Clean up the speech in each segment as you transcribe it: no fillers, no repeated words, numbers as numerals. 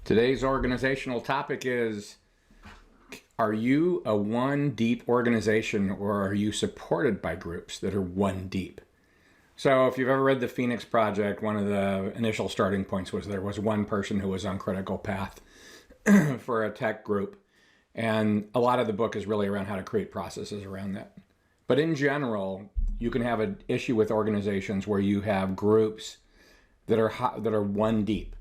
Today's organizational topic is, are you a one deep organization, or are you supported by groups that are one deep? So if you've ever read the Phoenix Project, one of the initial starting points was there was one person who was on critical path for a tech group. And a lot of the book is really around how to create processes around that. But in general, you can have an issue with organizations where you have groups that are one deep.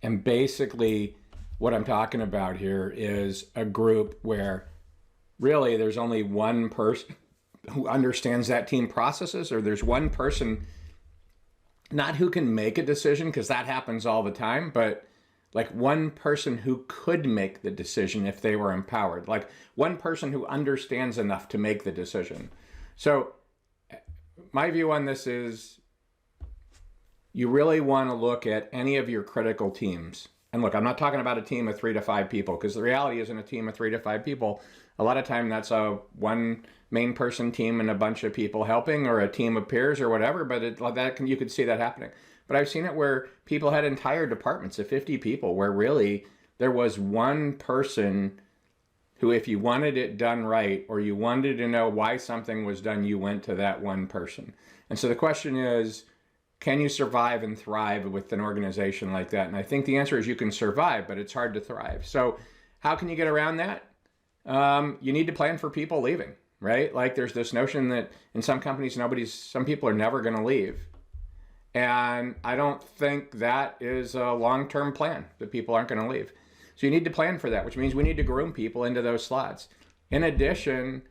And basically what I'm talking about here is a group where really there's only one person who understands that team processes, or there's one person not who can make a decision, because that happens all the time, but like one person who could make the decision if they were empowered, like one person who understands enough to make the decision. So my view on this is you really want to look at any of your critical teams. And look, I'm not talking about a team of 3 to 5 people, because the reality is in a team of 3 to 5 people, a lot of time that's a one main person team and a bunch of people helping, or a team of peers or whatever, but you could see that happening. But I've seen it where people had entire departments of 50 people where really there was one person who, if you wanted it done right, or you wanted to know why something was done, you went to that one person. And so the question is, can you survive and thrive with an organization like that? And I think the answer is you can survive, but it's hard to thrive. So how can you get around that? You need to plan for people leaving, right? Like there's this notion that in some companies, some people are never going to leave. And I don't think that is a long-term plan, that people aren't going to leave. So you need to plan for that, which means we need to groom people into those slots. In addition,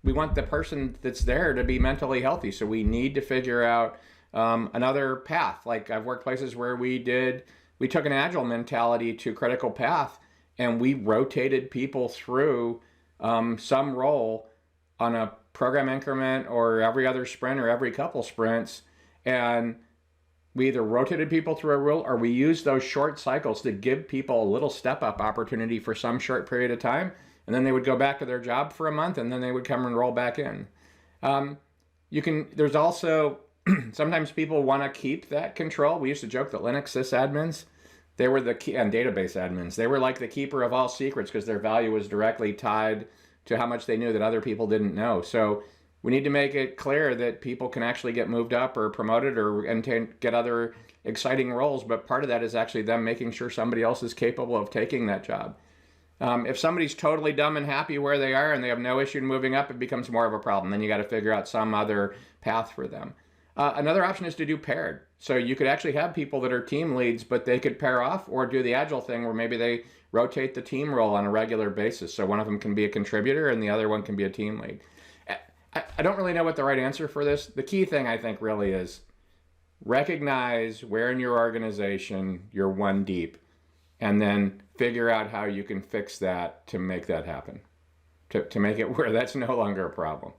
we want the person that's there to be mentally healthy. So we need to figure out another path. Like I've worked places where we took an agile mentality to critical path, and we rotated people through some role on a program increment, or every other sprint, or every couple sprints. And we either rotated people through a role, or we used those short cycles to give people a little step-up opportunity for some short period of time, and then they would go back to their job for a month, and then they would come and roll back in. There's also, sometimes people want to keep that control. We used to joke that Linux sysadmins, they were the key, and database admins, they were like the keeper of all secrets, because their value was directly tied to how much they knew that other people didn't know. So we need to make it clear that people can actually get moved up or promoted and get other exciting roles, but part of that is actually them making sure somebody else is capable of taking that job. If somebody's totally dumb and happy where they are and they have no issue moving up, it becomes more of a problem. Then you got to figure out some other path for them. Another option is to do paired. So you could actually have people that are team leads, but they could pair off, or do the agile thing where maybe they rotate the team role on a regular basis. So one of them can be a contributor and the other one can be a team lead. I don't really know what the right answer for this. The key thing I think really is recognize where in your organization you're one deep, and then figure out how you can fix that to make that happen, to make it where that's no longer a problem.